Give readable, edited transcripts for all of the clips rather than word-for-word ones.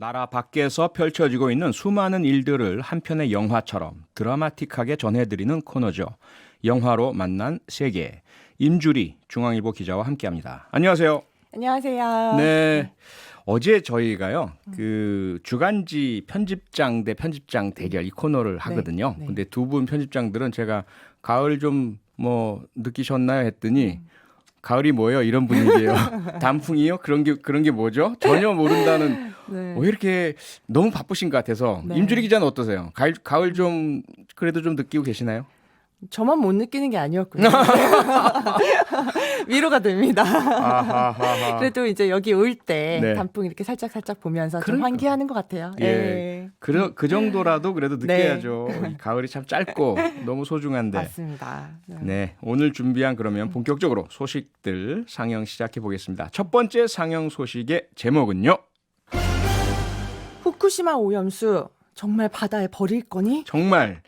나라 밖에서 펼쳐지고 있는 수많은 일들을 한 편의 영화처럼 드라마틱하게 전해드리는 코너죠. 영화로 만난 세계. 임주리 중앙일보 기자와 함께합니다. 안녕하세요. 안녕하세요. 네. 어제 저희가요, 그 주간지 편집장 대 편집장 대결 이 코너를 하거든요. 네. 근데 두 분 편집장들은 제가 가을 좀 뭐 느끼셨나요 했더니 가을이 뭐예요? 이런 분위기예요. 단풍이요? 그런 게 뭐죠? 전혀 모른다는. 네. 왜 이렇게 너무 바쁘신 것 같아서. 네. 임주리 기자는 어떠세요? 가을 좀 그래도 좀 느끼고 계시나요? 저만 못 느끼는 게 아니었군요. 위로가 됩니다. 아하하하. 그래도 이제 여기 올 때 네. 단풍 이렇게 살짝 보면서 좀 그러니까. 환기하는 것 같아요. 예. 그 정도라도 그래도 느껴야죠. 네. 이 가을이 참 짧고 너무 소중한데. 맞습니다. 네, 오늘 준비한 그러면 본격적으로 소식들 상영 시작해 보겠습니다. 첫 번째 상영 소식의 제목은요. 후쿠시마 오염수 정말 바다에 버릴 거니? 정말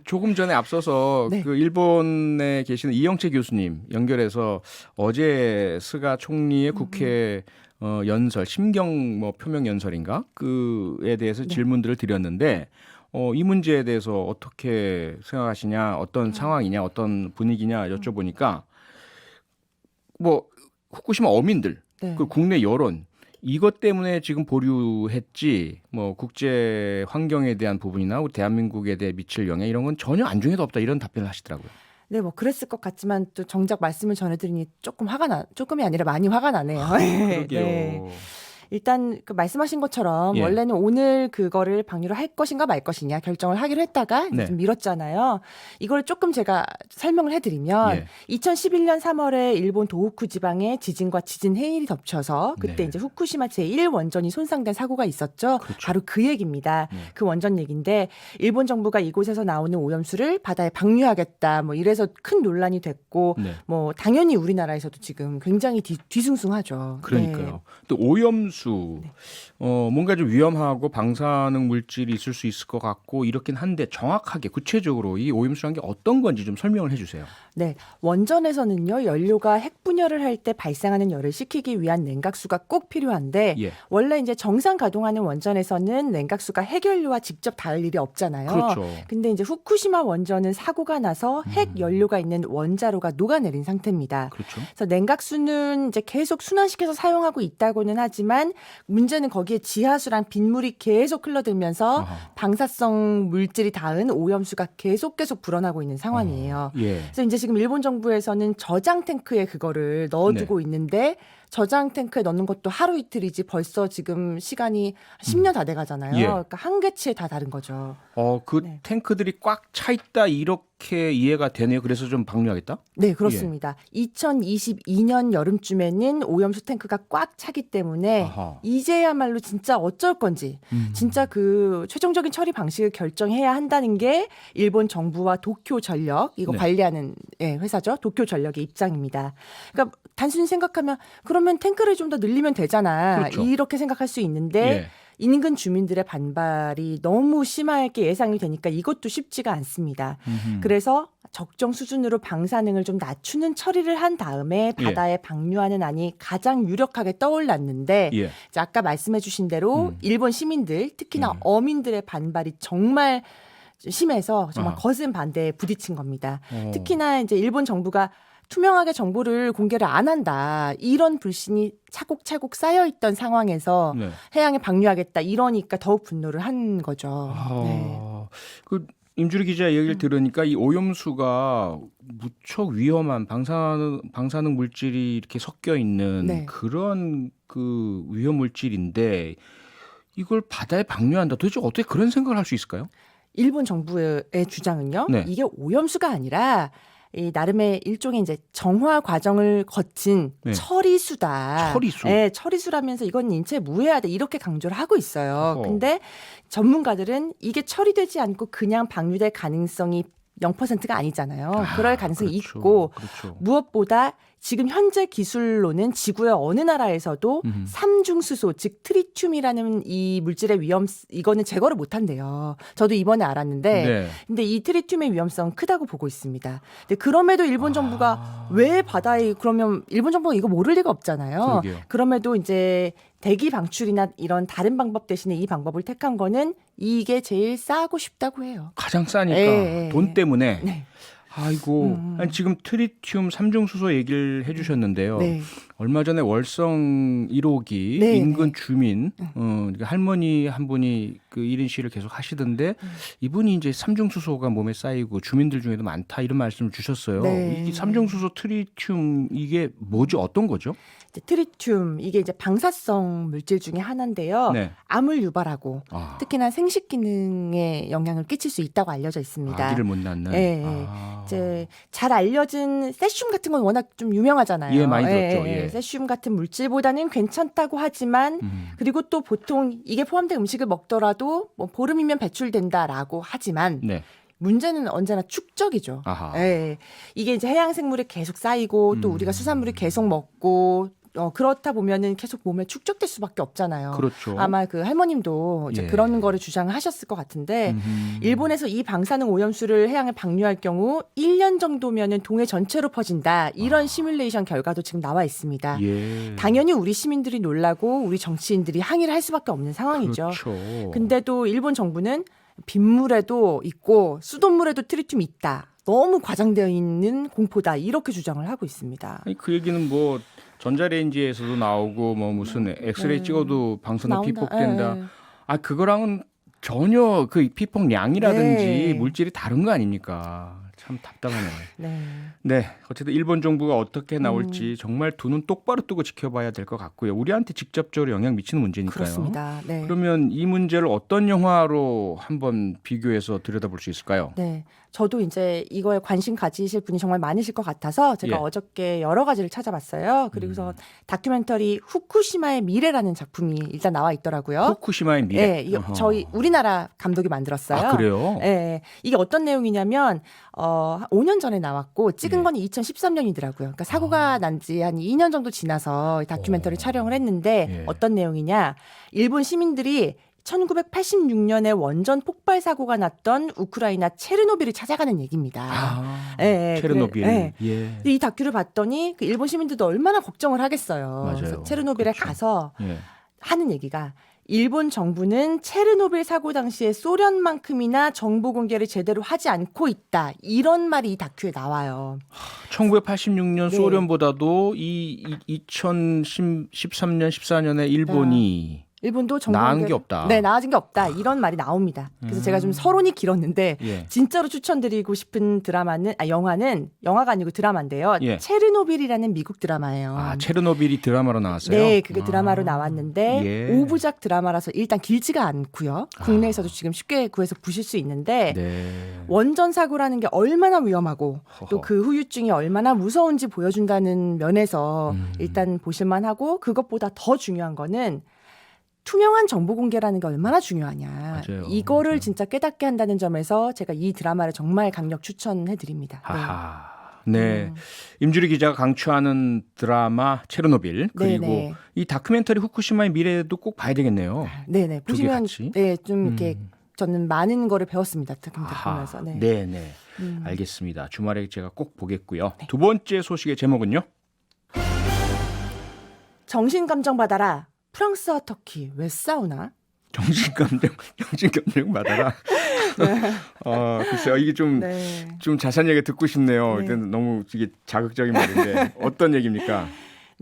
조금 전에 앞서서 네. 그 일본에 계시는 이영채 교수님 연결해서 어제 스가 총리의 국회 연설, 심경 뭐 표명 연설인가 그에 대해서 질문들을 드렸는데 이 문제에 대해서 어떻게 생각하시냐, 어떤 상황이냐, 어떤 분위기냐 여쭤보니까 뭐 후쿠시마 어민들, 네. 그 국내 여론 이것 때문에 지금 보류했지 뭐 국제 환경에 대한 부분이나 우리 대한민국에 대해 미칠 영향 이런 건 전혀 안중에도 없다 이런 답변을 하시더라고요. 네, 뭐 그랬을 것 같지만 또 정작 말씀을 전해드리니 조금이 아니라 많이 화가 나네요. 그러게요. 일단 그 말씀하신 것처럼 예. 원래는 오늘 그거를 방류를 할 것인가 말 것이냐 결정을 하기로 했다가 이제 네. 좀 미뤘잖아요. 이걸 조금 제가 설명을 해드리면 예. 2011년 3월에 일본 도호쿠 지방에 지진과 지진 해일이 덮쳐서 그때 네. 이제 후쿠시마 제1원전이 손상된 사고가 있었죠. 그렇죠. 바로 그 얘기입니다. 네. 그 원전 얘기인데 일본 정부가 이곳에서 나오는 오염수를 바다에 방류하겠다. 뭐 이래서 큰 논란이 됐고 네. 뭐 당연히 우리나라에서도 지금 굉장히 뒤숭숭하죠. 그러니까요. 네. 또 오염수 뭔가 좀 위험하고 방사능 물질이 있을 수 있을 것 같고 이렇긴 한데 정확하게 구체적으로 이 오염수란 게 어떤 건지 좀 설명을 해주세요. 네, 원전에서는요 연료가 핵 분열을 할 때 발생하는 열을 식히기 위한 냉각수가 꼭 필요한데 예. 원래 이제 정상 가동하는 원전에서는 냉각수가 핵연료와 직접 닿을 일이 없잖아요. 그렇죠. 근데 이제 후쿠시마 원전은 사고가 나서 핵 연료가 있는 원자로가 녹아내린 상태입니다. 그렇죠. 그래서 냉각수는 이제 계속 순환시켜서 사용하고 있다고는 하지만 문제는 거기에 지하수랑 빗물이 계속 흘러들면서 아하. 방사성 물질이 닿은 오염수가 계속 불어나고 있는 상황이에요. 예. 그래서 이제 지금 일본 정부에서는 저장 탱크에 그거를 넣어두고 있는데 저장 탱크에 넣는 것도 하루 이틀이지 벌써 지금 시간이 10년 다 돼가잖아요. 예. 그러니까 한계치에 다 다른 거죠. 그 네. 탱크들이 꽉 차 있다 이렇게 이해가 되네요. 그래서 좀 방류하겠다? 네, 그렇습니다. 2022년 여름쯤에는 오염수 탱크가 꽉 차기 때문에 아하. 이제야말로 진짜 어쩔 건지 진짜 그 최종적인 처리 방식을 결정해야 한다는 게 일본 정부와 도쿄전력 이거 네. 관리하는 회사죠. 도쿄전력의 입장입니다. 그러니까 단순히 생각하면 그러면 탱크를 좀 더 늘리면 되잖아. 그렇죠. 이렇게 생각할 수 있는데 예. 인근 주민들의 반발이 너무 심하게 예상이 되니까 이것도 쉽지가 않습니다. 그래서 적정 수준으로 방사능을 좀 낮추는 처리를 한 다음에 바다에 방류하는 안이 가장 유력하게 떠올랐는데 예. 이제 아까 말씀해 주신 대로 일본 시민들 특히나 어민들의 반발이 정말 심해서 정말 아하. 거센 반대에 부딪힌 겁니다. 특히나 이제 일본 정부가 투명하게 정보를 공개를 안 한다. 이런 불신이 차곡차곡 쌓여있던 상황에서 네. 해양에 방류하겠다. 이러니까 더욱 분노를 한 거죠. 네. 그 임주리 기자 얘기를 들으니까 이 오염수가 무척 위험한 방사능 물질이 이렇게 섞여 있는 네. 그런 그 위험 물질인데 이걸 바다에 방류한다. 도대체 어떻게 그런 생각을 할 수 있을까요? 일본 정부의 주장은요. 네. 이게 오염수가 아니라 이 나름의 일종의 이제 정화 과정을 거친 네. 처리수다. 처리수. 네, 처리수라면서 이건 인체에 무해하다 이렇게 강조를 하고 있어요. 어허. 근데 전문가들은 이게 처리되지 않고 그냥 방류될 가능성이 0%가 아니잖아요. 그럴 가능성이 그렇죠. 있고 그렇죠. 무엇보다 지금 현재 기술로는 지구의 어느 나라에서도 삼중수소 즉 트리튬이라는 이 물질의 위험 이거는 제거를 못한대요. 저도 이번에 알았는데 네. 근데 이 트리튬의 위험성은 크다고 보고 있습니다. 근데 그럼에도 일본 정부가 왜 바다에 그러면 일본 정부가 이거 모를 리가 없잖아요. 그러게요. 그럼에도 이제 대기 방출이나 이런 다른 방법 대신에 이 방법을 택한 거는 이게 제일 싸고 쉽다고 해요. 가장 싸니까 예, 예, 돈 때문에. 네. 아이고, 아니, 지금 트리튬 3중 수소 얘기를 해주셨는데요. 네. 얼마 전에 월성 1호기 네, 인근 네. 주민 그러니까 할머니 한 분이 그 1인 시위를 계속 하시던데 이분이 이제 3중 수소가 몸에 쌓이고 주민들 중에도 많다 이런 말씀을 주셨어요. 네. 이 3중 수소 트리튬 이게 뭐죠? 어떤 거죠? 이제 트리튬 이게 이제 방사성 물질 중에 하나인데요. 네. 암을 유발하고 아, 특히나 생식 기능에 영향을 끼칠 수 있다고 알려져 있습니다. 아기를 못 낳는. 예, 예. 아. 이제 잘 알려진 세슘 같은 건 워낙 좀 유명하잖아요. 예, 많이 들었죠. 예. 세슘 같은 물질보다는 괜찮다고 하지만 그리고 또 보통 이게 포함된 음식을 먹더라도 뭐 보름이면 배출된다라고 하지만 네. 문제는 언제나 축적이죠. 아하. 예. 이게 이제 해양 생물이 계속 쌓이고 또 우리가 수산물이 계속 먹고 그렇다 보면은 계속 몸에 축적될 수밖에 없잖아요. 그렇죠. 아마 그 할머님도 이제 예. 그런 거를 주장하셨을 것 같은데 일본에서 이 방사능 오염수를 해양에 방류할 경우 1년 정도면은 동해 전체로 퍼진다. 이런 시뮬레이션 결과도 지금 나와 있습니다. 예. 당연히 우리 시민들이 놀라고 우리 정치인들이 항의를 할 수밖에 없는 상황이죠. 그렇죠. 근데도 일본 정부는 빗물에도 있고 수돗물에도 트리튬이 있다. 너무 과장되어 있는 공포다. 이렇게 주장을 하고 있습니다. 아니, 그 얘기는 뭐 전자레인지에서도 나오고 뭐 무슨 엑스레이 찍어도 방사능 나온다. 피폭된다. 예. 아 그거랑은 전혀 그 피폭량이라든지 네. 물질이 다른 거 아닙니까? 참 답답하네요. 네. 네, 어쨌든 일본 정부가 어떻게 나올지 정말 두 눈 똑바로 뜨고 지켜봐야 될 것 같고요. 우리한테 직접적으로 영향 미치는 문제니까요. 그렇습니다. 네. 그러면 이 문제를 어떤 영화로 한번 비교해서 들여다볼 수 있을까요? 네. 저도 이제 이거에 관심 가지실 분이 정말 많으실 것 같아서 제가 예. 어저께 여러 가지를 찾아봤어요. 그리고서 다큐멘터리 후쿠시마의 미래라는 작품이 일단 나와 있더라고요. 후쿠시마의 미래. 네, 이거 어허. 저희 우리나라 감독이 만들었어요. 아 그래요? 네, 이게 어떤 내용이냐면 5년 전에 나왔고 찍은 예. 건 2013년이더라고요. 그러니까 사고가 난 지 한 2년 정도 지나서 이 다큐멘터리 촬영을 했는데 예. 어떤 내용이냐? 일본 시민들이 1986년에 원전 폭발 사고가 났던 우크라이나 체르노빌을 찾아가는 얘기입니다. 아, 예, 예, 체르노빌. 그래, 예. 예. 근데 이 다큐를 봤더니 그 일본 시민들도 얼마나 걱정을 하겠어요. 맞아요. 그래서 체르노빌에 그렇죠. 가서 예. 하는 얘기가 일본 정부는 체르노빌 사고 당시에 소련만큼이나 정보 공개를 제대로 하지 않고 있다. 이런 말이 이 다큐에 나와요. 1986년 네. 소련보다도 이 2013년 14년에 일본이 일본도 정보 나은 공개- 게 없다. 네, 나아진 게 없다. 이런 말이 나옵니다. 그래서 제가 좀 서론이 길었는데 예. 진짜로 추천드리고 싶은 영화가 아니고 드라마인데요. 예. 체르노빌이라는 미국 드라마예요. 아, 체르노빌이 드라마로 나왔어요? 네, 그게 아. 드라마로 나왔는데 예. 5부작 드라마라서 일단 길지가 않고요. 국내에서도 지금 쉽게 구해서 보실 수 있는데 네. 원전 사고라는 게 얼마나 위험하고 허허. 또 그 후유증이 얼마나 무서운지 보여준다는 면에서 일단 보실만하고 그것보다 더 중요한 거는 투명한 정보 공개라는 게 얼마나 중요하냐. 맞아요. 이거를 맞아요. 진짜 깨닫게 한다는 점에서 제가 이 드라마를 정말 강력 추천해드립니다. 네. 하하. 네. 임주리 기자가 강추하는 드라마 체르노빌 그리고 네네. 이 다큐멘터리 후쿠시마의 미래도 꼭 봐야 되겠네요. 네네. 두개 보시면 같이? 네, 좀 이렇게 저는 많은 거를 배웠습니다. 아하. 보면서. 네. 네, 네. 알겠습니다. 주말에 제가 꼭 보겠고요. 두 번째 소식의 제목은요? 정신 감정 받아라. 프랑스와 터키 왜 싸우나? 정신감정 받아라. 글쎄요. 이게 좀 네. 자세하게 듣고 싶네요. 네. 일단 너무 이게 자극적인 말인데 어떤 얘기입니까?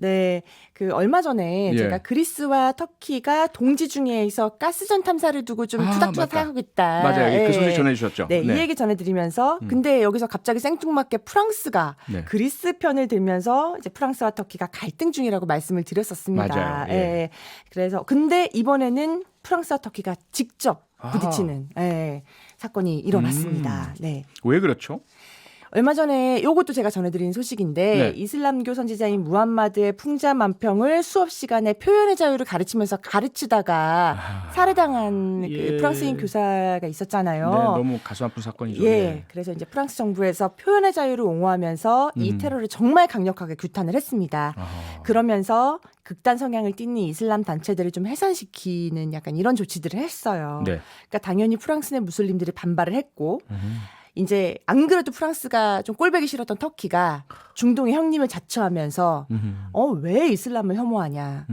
네, 그 얼마 전에 예. 제가 그리스와 터키가 동지 중에서 가스전 탐사를 두고 좀 아, 투닥투닥 맞다. 하고 있다. 맞아요. 예. 그 소식 전해주셨죠. 네, 이 얘기 전해드리면서 근데 여기서 갑자기 생뚱맞게 프랑스가 네. 그리스 편을 들면서 이제 프랑스와 터키가 갈등 중이라고 말씀을 드렸었습니다. 맞아요. 예. 그래서 근데 이번에는 프랑스와 터키가 직접 아하. 부딪히는 사건이 일어났습니다. 네. 왜 그렇죠? 얼마 전에 요것도 제가 전해드린 소식인데 네. 이슬람교 선지자인 무함마드의 풍자만평을 수업 시간에 표현의 자유를 가르치면서 가르치다가 살해당한 예. 그 프랑스인 교사가 있었잖아요. 네, 너무 가슴 아픈 사건이죠. 예, 네. 그래서 이제 프랑스 정부에서 표현의 자유를 옹호하면서 이 테러를 정말 강력하게 규탄을 했습니다. 아하. 그러면서 극단 성향을 띠는 이슬람 단체들을 좀 해산시키는 약간 이런 조치들을 했어요. 네. 그러니까 당연히 프랑스 내 무슬림들이 반발을 했고 이제 안 그래도 프랑스가 좀 꼴보기 싫었던 터키가 중동의 형님을 자처하면서 왜 이슬람을 혐오하냐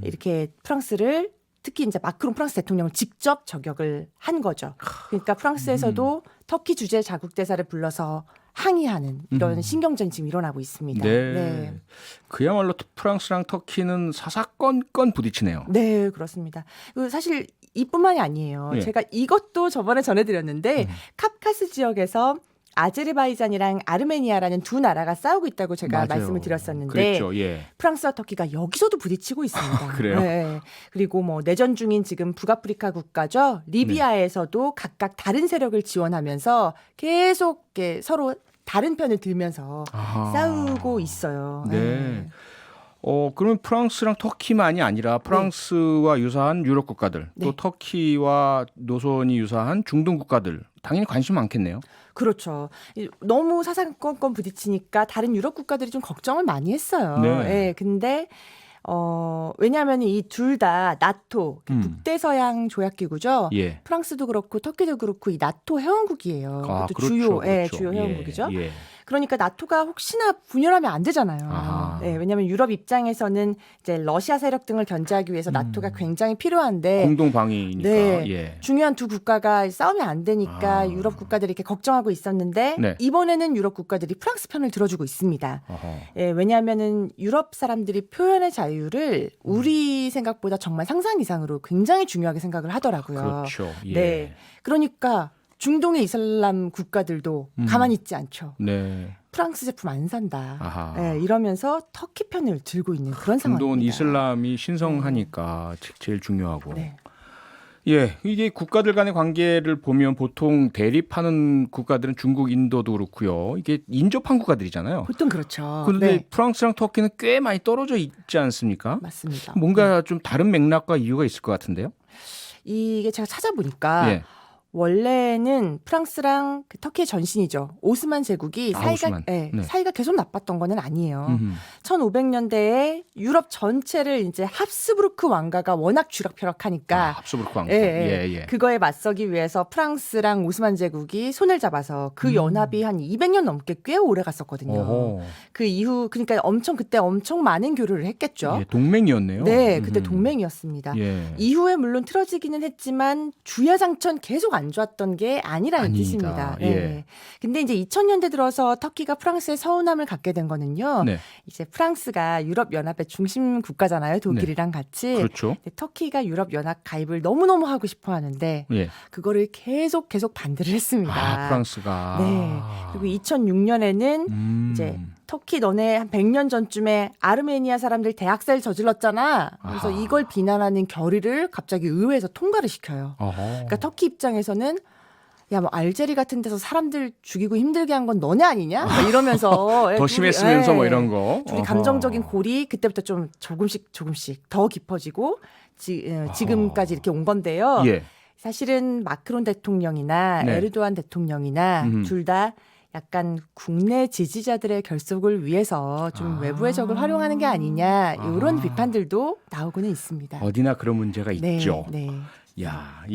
이렇게 프랑스를 특히 이제 마크롱 프랑스 대통령을 직접 저격을 한 거죠. 그러니까 프랑스에서도 터키 주재 자국 대사를 불러서 항의하는 이런 신경전이 지금 일어나고 있습니다. 네. 그야말로 프랑스랑 터키는 사사건건 부딪히네요. 네, 그렇습니다. 사실 이뿐만이 아니에요. 예. 제가 이것도 저번에 전해드렸는데 카프카스 지역에서 아제르바이잔이랑 아르메니아라는 두 나라가 싸우고 있다고 제가 맞아요. 말씀을 드렸었는데 그랬죠. 예. 프랑스와 터키가 여기서도 부딪히고 있습니다. 그래요? 네. 그리고 뭐 내전 중인 지금 북아프리카 국가죠. 리비아에서도 각각 다른 세력을 지원하면서 계속 이렇게 서로 다른 편을 들면서 아하. 싸우고 있어요. 네. 그러면 프랑스랑 터키만이 아니라 프랑스와 유사한 유럽 국가들, 네. 또 터키와 노선이 유사한 중동 국가들 당연히 관심 많겠네요. 그렇죠. 너무 사사건건 부딪히니까 다른 유럽 국가들이 좀 걱정을 많이 했어요. 네. 예, 근데 왜냐하면 이 둘 다 나토 북대서양 조약기구죠. 예. 프랑스도 그렇고 터키도 그렇고 이 나토 회원국이에요. 아, 그것도 그렇죠. 그렇죠. 주요 회원국이죠. 예. 그러니까 나토가 혹시나 분열하면 안 되잖아요. 아하. 네, 왜냐하면 유럽 입장에서는 이제 러시아 세력 등을 견제하기 위해서 나토가 굉장히 필요한데 공동 방위니까. 네. 예. 중요한 두 국가가 싸우면 안 되니까 아. 유럽 국가들이 이렇게 걱정하고 있었는데 네. 이번에는 유럽 국가들이 프랑스 편을 들어주고 있습니다. 어허. 예, 왜냐하면은 유럽 사람들이 표현의 자유를 우리 생각보다 정말 상상 이상으로 굉장히 중요하게 생각을 하더라고요. 그렇죠. 예. 네. 그러니까 중동의 이슬람 국가들도 가만히 있지 않죠. 네. 프랑스 제품 안 산다. 아하. 예, 이러면서 터키 편을 들고 있는 그런 상황입니다. 중동은 이슬람이 신성하니까 제일 중요하고. 네. 예, 이게 국가들 간의 관계를 보면 보통 대립하는 국가들은 중국, 인도도 그렇고요. 이게 인접한 국가들이잖아요. 보통 그렇죠. 그런데 네, 프랑스랑 터키는 꽤 많이 떨어져 있지 않습니까? 맞습니다. 뭔가 좀 다른 맥락과 이유가 있을 것 같은데요. 이게 제가 찾아보니까 예. 원래는 프랑스랑 그 터키의 전신이죠. 오스만 제국이 아, 사이가 오스만. 네. 사이가 계속 나빴던 거는 아니에요. 음흠. 1500년대에 유럽 전체를 이제 합스부르크 왕가가 워낙 쥐락펴락하니까 합수부르크 왕국. 예. 그거에 맞서기 위해서 프랑스랑 오스만 제국이 손을 잡아서 그 연합이 한 200년 넘게 꽤 오래 갔었거든요. 어허. 그 이후 그러니까 그때 엄청 많은 교류를 했겠죠. 예, 동맹이었네요. 네, 그때 음흠. 동맹이었습니다. 예. 이후에 물론 틀어지기는 했지만 주야장천 계속 안 좋았던 게 아니라는 아니다. 뜻입니다. 예. 네. 근데 이제 2000년대 들어서 터키가 프랑스의 서운함을 갖게 된 거는요. 네. 이제 프랑스가 유럽 연합의 중심 국가잖아요. 독일이랑 같이. 그렇죠. 근데 터키가 유럽 연합 가입을 너무너무 하고 싶어 하는데 예. 그거를 계속 반대를 했습니다. 아, 프랑스가. 네. 그리고 2006년에는 이제 터키 너네 한 100년 전쯤에 아르메니아 사람들 대학살 저질렀잖아. 그래서 아하. 이걸 비난하는 결의를 갑자기 의회에서 통과를 시켜요. 어허. 그러니까 터키 입장에서는 야, 뭐 알제리 같은 데서 사람들 죽이고 힘들게 한 건 너네 아니냐? 막 이러면서 더 심했으면서 뭐 이런 거. 둘이 어허. 감정적인 골이 그때부터 좀 조금씩 더 깊어지고 지금까지 이렇게 온 건데요. 예. 사실은 마크론 대통령이나 네. 에르도안 대통령이나 둘 다 약간 국내 지지자들의 결속을 위해서 좀 외부의 적을 활용하는 게 아니냐 이런 비판들도 나오고는 있습니다. 어디나 그런 문제가 네, 있죠. 네. 야,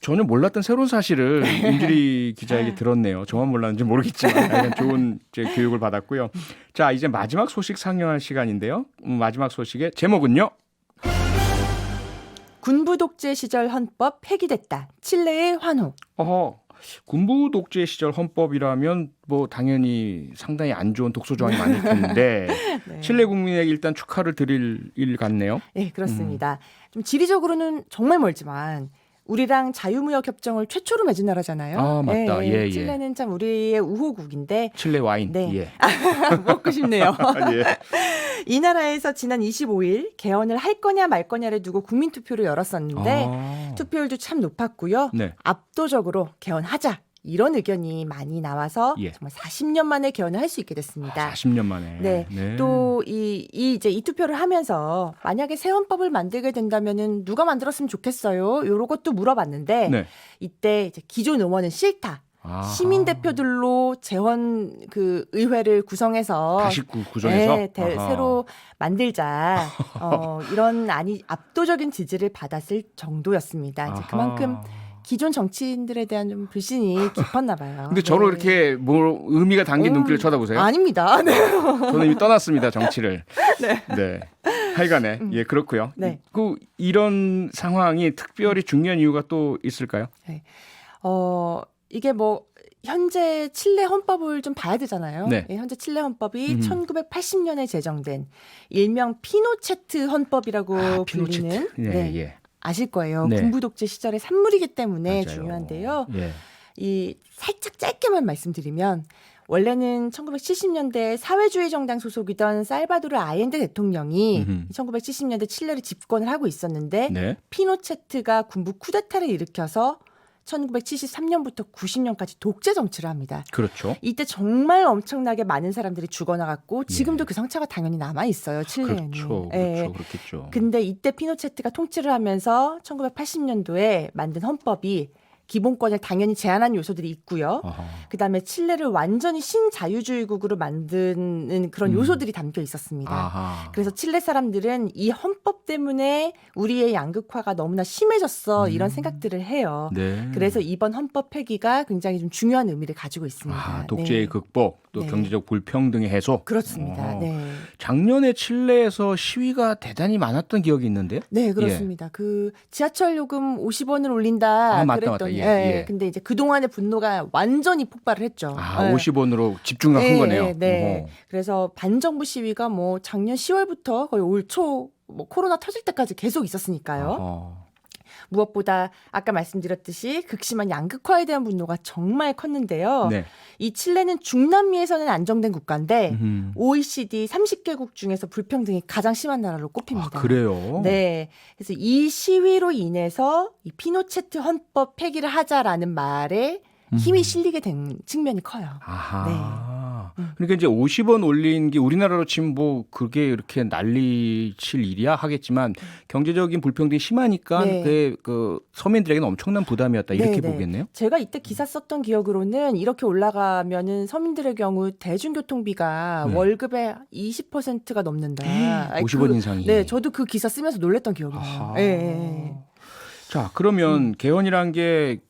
전혀 몰랐던 새로운 사실을 윤주리 기자에게 들었네요. 저만 몰랐는지 모르겠지만 약간 좋은 교육을 받았고요. 자, 이제 마지막 소식 상영할 시간인데요. 마지막 소식의 제목은요. 군부 독재 시절 헌법 폐기됐다. 칠레의 환호. 군부 독재 시절 헌법이라면 뭐 당연히 상당히 안 좋은 독소 조항이 많을 텐데 네. 칠레 국민에게 일단 축하를 드릴 일 같네요. 네, 그렇습니다. 좀 지리적으로는 정말 멀지만 우리랑 자유무역 협정을 최초로 맺은 나라잖아요. 아, 맞다. 예. 칠레는 참 우리의 우호국인데 칠레 와인. 네. 예. 먹고 싶네요. 예. 이 나라에서 지난 25일 개헌을 할 거냐 말 거냐를 두고 국민 투표를 열었었는데 투표율도 참 높았고요. 네. 압도적으로 개헌하자. 이런 의견이 많이 나와서 예. 정말 40년 만에 개헌을 할 수 있게 됐습니다. 40년 만에. 네. 또 이제 이 투표를 하면서 만약에 새 헌법을 만들게 된다면은 누가 만들었으면 좋겠어요. 요런 것도 물어봤는데 네. 이때 이제 기존 의원은 싫다. 아하. 시민 대표들로 재헌 그 의회를 구성해서 다시 구성해서 네, 새로 만들자. 이런 압도적인 지지를 받았을 정도였습니다. 이제 그만큼 기존 정치인들에 대한 좀 불신이 깊었나 봐요. 근데 저로 이렇게 뭐 의미가 담긴 눈길을 쳐다보세요. 아닙니다. 네. 저는 이미 떠났습니다, 정치를. 네. 하여간에 예 그렇고요. 네. 그 이런 상황이 특별히 중요한 이유가 또 있을까요? 네. 이게 뭐 현재 칠레 헌법을 좀 봐야 되잖아요. 네. 예, 현재 칠레 헌법이 1980년에 제정된 일명 피노체트 헌법이라고 불리는 예. 아실 거예요. 네. 군부 독재 시절의 산물이기 때문에 맞아요. 중요한데요. 예. 이 살짝 짧게만 말씀드리면 원래는 1970년대 사회주의 정당 소속이던 살바도르 아옌데 대통령이 1970년대 칠레를 집권을 하고 있었는데 네. 피노체트가 군부 쿠데타를 일으켜서 1973년부터 90년까지 독재 정치를 합니다. 그렇죠. 이때 정말 엄청나게 많은 사람들이 죽어나갔고 지금도 그 상처가 당연히 남아 있어요. 칠레에는. 그렇죠. 예. 그렇겠죠. 근데 이때 피노체트가 통치를 하면서 1980년도에 만든 헌법이 기본권을 당연히 제한한 요소들이 있고요. 아하. 그다음에 칠레를 완전히 신자유주의국으로 만드는 그런 요소들이 담겨 있었습니다. 아하. 그래서 칠레 사람들은 이 헌법 때문에 우리의 양극화가 너무나 심해졌어 이런 생각들을 해요. 네. 그래서 이번 헌법 폐기가 굉장히 좀 중요한 의미를 가지고 있습니다. 독재의 네. 극복, 또 네. 경제적 불평등의 해소. 그렇습니다. 네. 작년에 칠레에서 시위가 대단히 많았던 기억이 있는데요. 네, 그렇습니다. 그 지하철 요금 50원을 올린다 맞다, 그랬더니 맞다. 예. 근데 이제 그동안의 분노가 완전히 폭발을 했죠. 50원으로 집중을 한 거네요. 네. 그래서 반정부 시위가 뭐 작년 10월부터 거의 올 초 뭐 코로나 터질 때까지 계속 있었으니까요. 어허. 무엇보다 아까 말씀드렸듯이 극심한 양극화에 대한 분노가 정말 컸는데요. 네. 이 칠레는 중남미에서는 안정된 국가인데 음흠. OECD 30개국 중에서 불평등이 가장 심한 나라로 꼽힙니다. 그래요? 네. 그래서 이 시위로 인해서 이 피노체트 헌법 폐기를 하자라는 말에 힘이 실리게 된 측면이 커요. 아하. 그러니까 이제 50원 올린 게 우리나라로 치면 뭐 그게 이렇게 난리 칠 일이야 하겠지만 경제적인 불평등이 심하니까 네. 그 서민들에게는 엄청난 부담이었다 이렇게 네. 보겠네요. 제가 이때 기사 썼던 기억으로는 이렇게 올라가면은 서민들의 경우 대중교통비가 네. 월급의 20%가 넘는다. 50원 인상이. 네, 저도 그 기사 쓰면서 놀랬던 기억이 나요. 아하. 네. 자, 그러면 개헌이란 게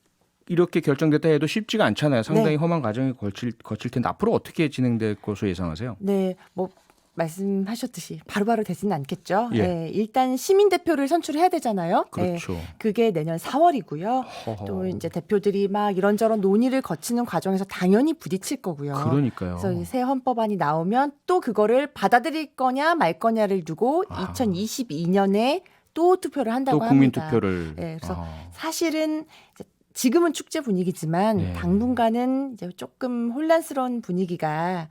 이렇게 결정됐다 해도 쉽지가 않잖아요. 상당히 험한 과정이 거칠 텐데 앞으로 어떻게 진행될 것으로 예상하세요? 네, 뭐 말씀하셨듯이 바로바로 되지는 않겠죠. 예. 네, 일단 시민 대표를 선출해야 되잖아요. 그렇죠. 네, 그게 내년 4월이고요. 허허. 또 이제 대표들이 막 이런저런 논의를 거치는 과정에서 당연히 부딪힐 거고요. 그러니까요. 그래서 새 헌법안이 나오면 또 그거를 받아들일 거냐 말 거냐를 두고 아. 2022년에 또 투표를 한다고 또 국민 합니다. 투표를. 네, 그래서 아. 사실은 이제 지금은 축제 분위기지만 네. 당분간은 이제 조금 혼란스러운 분위기가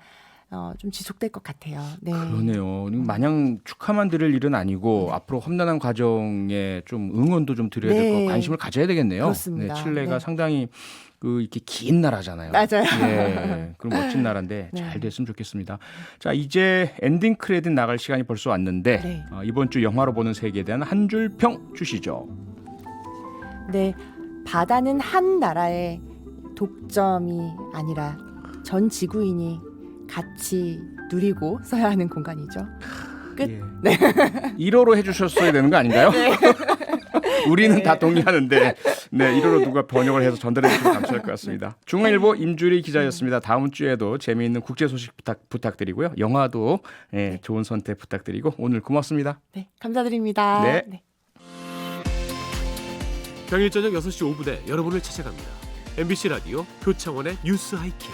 좀 지속될 것 같아요. 네. 그러네요. 마냥 축하만 드릴 일은 아니고 앞으로 험난한 과정에 좀 응원도 좀 드려야 될 네. 거 관심을 가져야 되겠네요. 그렇습니다. 네, 칠레가 네. 상당히 이렇게 긴 나라잖아요. 맞아요. 예, 그럼 멋진 나라인데 네. 잘 됐으면 좋겠습니다. 자, 이제 엔딩 크레딧 나갈 시간이 벌써 왔는데 네. 이번 주 영화로 보는 세계에 대한 한 줄 평 주시죠. 네, 바다는 한 나라의 독점이 아니라 전 지구인이 같이 누리고 써야 하는 공간이죠. 끝. 예. 네. 1호로 해주셨어야 되는 거 아닌가요? 네. 우리는 다 동의하는데 1호로 누가 번역을 해서 전달해 주시면 감사할 것 같습니다. 중앙일보 임주리 기자였습니다. 다음 주에도 재미있는 국제 소식 부탁드리고요. 영화도 좋은 선택 부탁드리고 오늘 고맙습니다. 네, 감사드립니다. 네. 평일 저녁 6시 5분에 여러분을 찾아갑니다. MBC 라디오 표창원의 뉴스 하이킥.